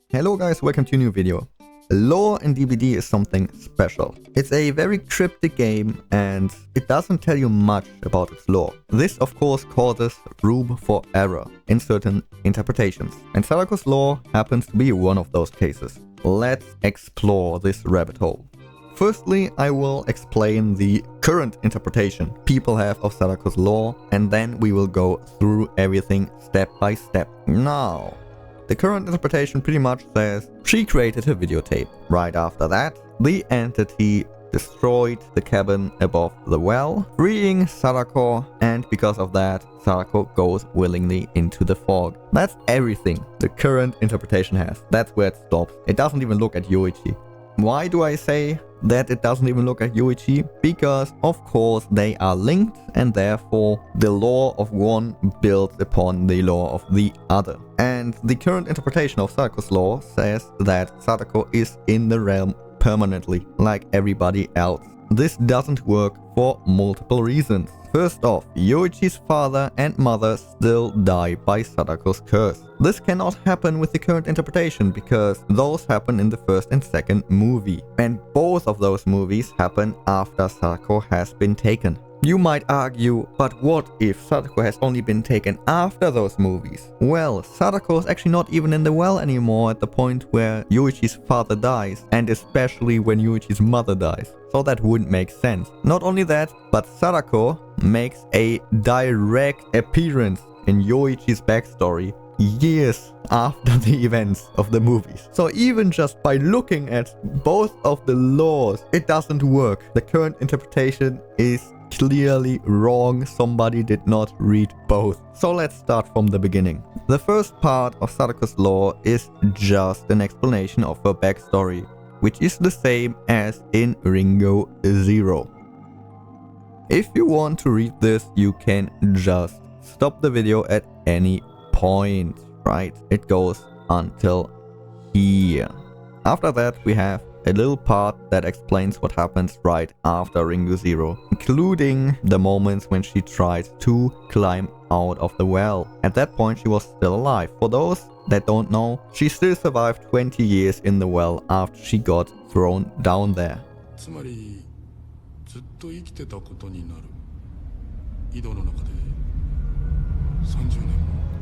Hello guys, welcome to a new video. Lore in DbD is something special. It's a very cryptic game and it doesn't tell you much about its lore. This of course causes room for error in certain interpretations. And Sadakos lore happens to be one of those cases. Let's explore this rabbit hole. Firstly, I will explain the current interpretation people have of Sadakos lore, and then we will go through everything step by step. Now, the current interpretation pretty much says she created a videotape. Right after that, the entity destroyed the cabin above the well, freeing Sadako, and because of that, Sadako goes willingly into the fog. That's everything the current interpretation has. That's where it stops. It doesn't even look at Yoichi. Why do I say that it doesn't even look at Yoichi? Because of course they are linked and therefore the lore of one builds upon the lore of the other. And the current interpretation of Sadakos lore says that Sadako is in the realm permanently, like everybody else. This doesn't work for multiple reasons. First off, Yoichi's father and mother still die by Sadako's curse. This cannot happen with the current interpretation because those happen in the first and second movie. And both of those movies happen after Sadako has been taken. You might argue, but what if Sadako has only been taken after those movies? Well, Sadako is actually not even in the well anymore at the point where Yoichi's father dies, and especially when Yoichi's mother dies. So that wouldn't make sense. Not only that, but Sadako makes a direct appearance in Yoichi's backstory years after the events of the movies. So even just by looking at both of the laws, it doesn't work. The current interpretation is clearly wrong. Somebody did not read both. So let's start from the beginning. The first part of Sadakos lore is just an explanation of her backstory, which is the same as in Ringo Zero. If you want to read this, you can just stop the video at any point, right? It goes until here. After that, we have a little part that explains what happens right after Ringo Zero, including the moments when she tried to climb out of the well. At that point, she was still alive. For those that don't know, she still survived 20 years in the well after she got thrown down there.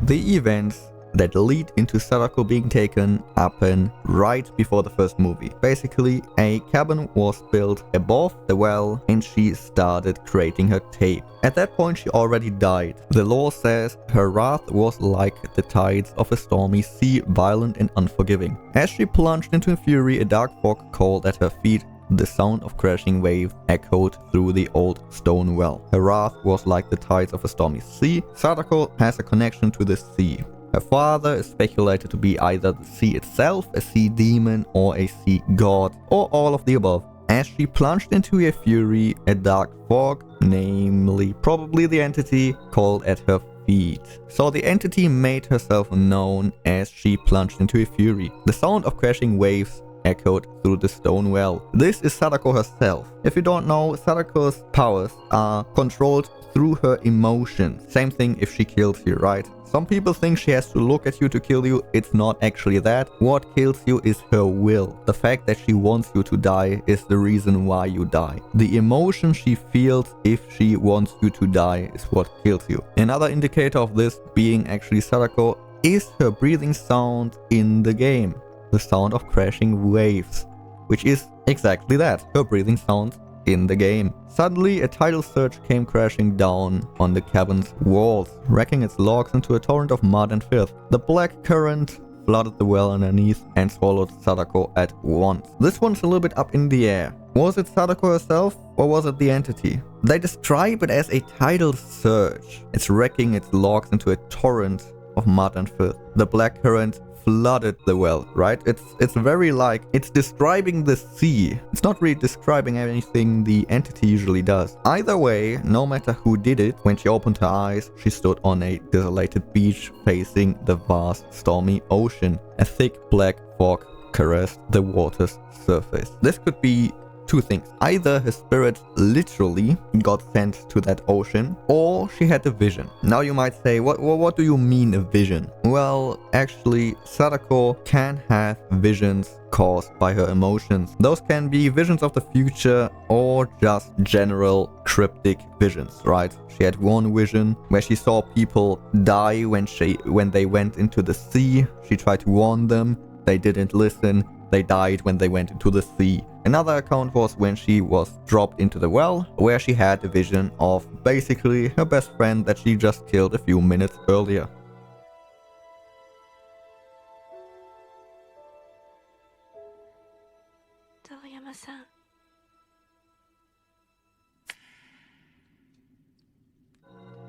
The events that lead into Sadako being taken happen right before the first movie. Basically, a cabin was built above the well and she started creating her tape. At that point, she already died. The lore says her wrath was like the tides of a stormy sea, violent and unforgiving. As she plunged into fury, a dark fog called at her feet. The sound of crashing waves echoed through the old stone well. Her wrath was like the tides of a stormy sea. Sadako has a connection to the sea. Her father is speculated to be either the sea itself, a sea demon, or a sea god, or all of the above. As she plunged into a fury, a dark fog, namely probably the entity, called at her feet. So the entity made herself known as she plunged into a fury. The sound of crashing waves echoed through the stone well. This is Sadako herself. If you don't know, Sadako's powers are controlled through her emotions. Same thing if she kills you, right? Some people think she has to look at you to kill you. It's not actually that. What kills you is her will. The fact that she wants you to die is the reason why you die. The emotion she feels if she wants you to die is what kills you. Another indicator of this being actually Sadako is her breathing sound in the game. The sound of crashing waves, which is exactly that, her breathing sound in the game. Suddenly, a tidal surge came crashing down on the cabin's walls, wrecking its logs into a torrent of mud and filth. The black current flooded the well underneath and swallowed Sadako at once. This one's a little bit up in the air. Was it Sadako herself or was it the entity? They describe it as a tidal surge. It's wrecking its logs into a torrent of mud and filth. The black current flooded the well, right? It's very like, it's describing the sea. It's not really describing anything the entity usually does. Either way, no matter who did it, when she opened her eyes, she stood on a desolated beach facing the vast stormy ocean. A thick black fog caressed the water's surface. This could be two things. Either her spirit literally got sent to that ocean, or she had a vision. Now you might say, what do you mean a vision? Well, actually, Sadako can have visions caused by her emotions. Those can be visions of the future or just general cryptic visions, right? She had one vision where she saw people die when they went into the sea. She tried to warn them. They didn't listen. They died when they went into the sea. Another account was when she was dropped into the well, where she had a vision of basically her best friend that she just killed a few minutes earlier.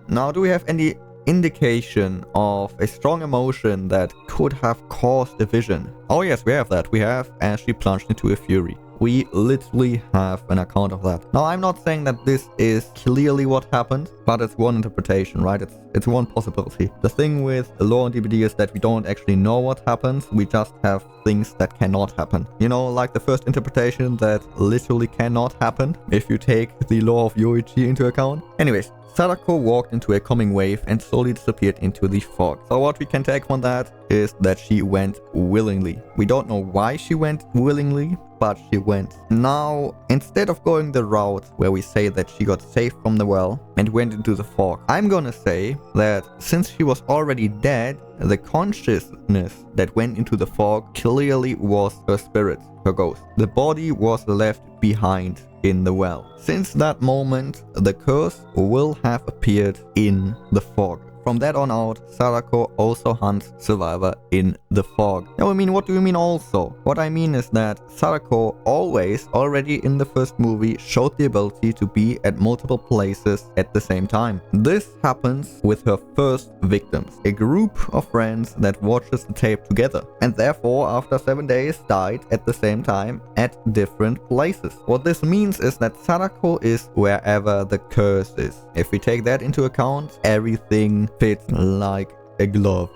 Now, do we have any indication of a strong emotion that could have caused a vision? Oh yes, we have that. We have as she plunged into a fury. We literally have an account of that. Now, I'm not saying that this is clearly what happened, but it's one interpretation, right? It's one possibility. The thing with the lore in DbD is that we don't actually know what happens. We just have things that cannot happen. You know, like the first interpretation that literally cannot happen if you take the lore of Yoichi into account. Anyways, Sadako walked into a coming wave and slowly disappeared into the fog. So what we can take from that is that she went willingly. We don't know why she went willingly, but she went. Now, instead of going the route where we say that she got saved from the well and went into the fog, I'm gonna say that since she was already dead, the consciousness that went into the fog clearly was her spirit, her ghost. The body was left behind in the well. Since that moment, the curse will have appeared in the fog. From that on out, Sadako also hunts Survivor in the fog. Now, I mean, what do you mean also? What I mean is that Sadako already in the first movie, showed the ability to be at multiple places at the same time. This happens with her first victims, a group of friends that watches the tape together, and therefore, after 7 days, died at the same time at different places. What this means is that Sadako is wherever the curse is. If we take that into account, everything fits like a glove.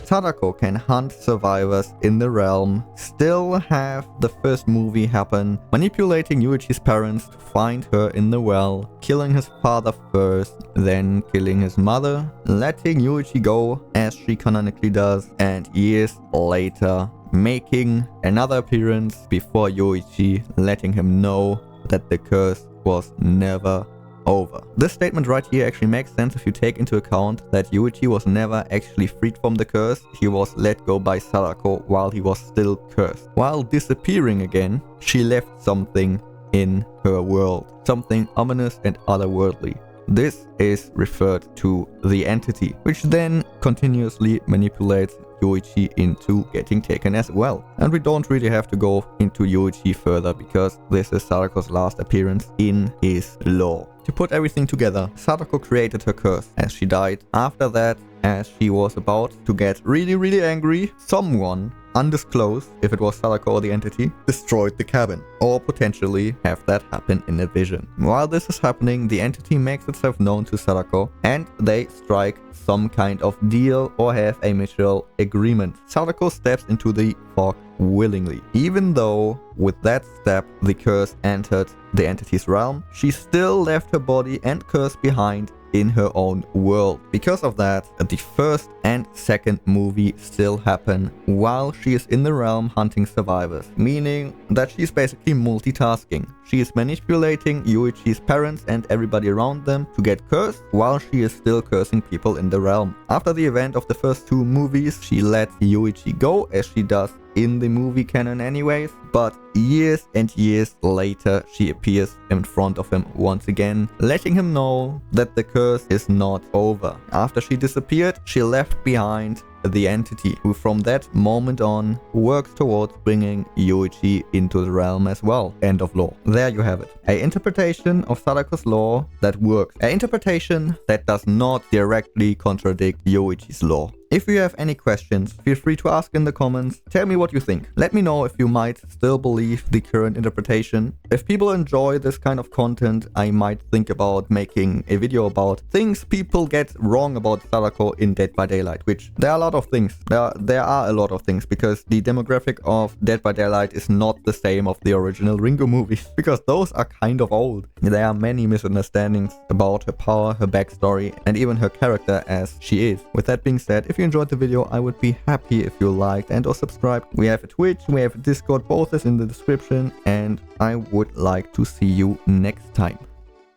Sadako can hunt survivors in the realm, still have the first movie happen, manipulating Yuichi's parents to find her in the well, killing his father first, then killing his mother, letting Yuichi go as she canonically does, and years later making another appearance before Yuichi, letting him know that the curse was never over. This statement right here actually makes sense if you take into account that Yuichi was never actually freed from the curse. He was let go by Sadako while he was still cursed. While disappearing again, she left something in her world, something ominous and otherworldly. This is referred to the entity, which then continuously manipulates Yoichi into getting taken as well. And we don't really have to go into Yoichi further because this is Sadako's last appearance in his lore. To put everything together, Sadako created her curse as she died. After that, as she was about to get really angry, someone undisclosed, if it was Sadako or the entity, destroyed the cabin, or potentially have that happen in a vision. While this is happening, the entity makes itself known to Sadako and they strike some kind of deal or have a mutual agreement. Sadako steps into the fog willingly. Even though with that step the curse entered the entity's realm, she still left her body and curse behind in her own world. Because of that, the first and second movie still happen while she is in the realm hunting survivors, meaning that she's basically multitasking. She is manipulating Yuichi's parents and everybody around them to get cursed while she is still cursing people in the realm. After the event of the first two movies, she let Yuichi go, as she does in the movie canon anyways, but years and years later she appears in front of him once again, letting him know that the curse is not over. After she disappeared, she left behind the entity, who from that moment on works towards bringing Yuichi into the realm as well. End of lore. There you have it. An interpretation of Sadako's lore that works. An interpretation that does not directly contradict Yoichi's lore. If you have any questions, feel free to ask in the comments. Tell me what you think. Let me know if you might still believe the current interpretation. If people enjoy this kind of content, I might think about making a video about things people get wrong about Sadako in Dead by Daylight, which there are a lot of things. There are a lot of things, because the demographic of Dead by Daylight is not the same of the original Ringo movies, because those are kind of old. There are many misunderstandings about her power, her backstory, and even her character as she is. With that being said, if you enjoyed the video, I would be happy if you liked and or subscribed. We have a Twitch, we have a Discord, both is in the description, and I would like to see you next time.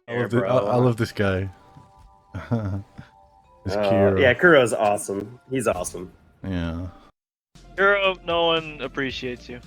I love this guy. This Kiro. Yeah, Kuro's awesome. He's awesome. Yeah. Kuro, no one appreciates you.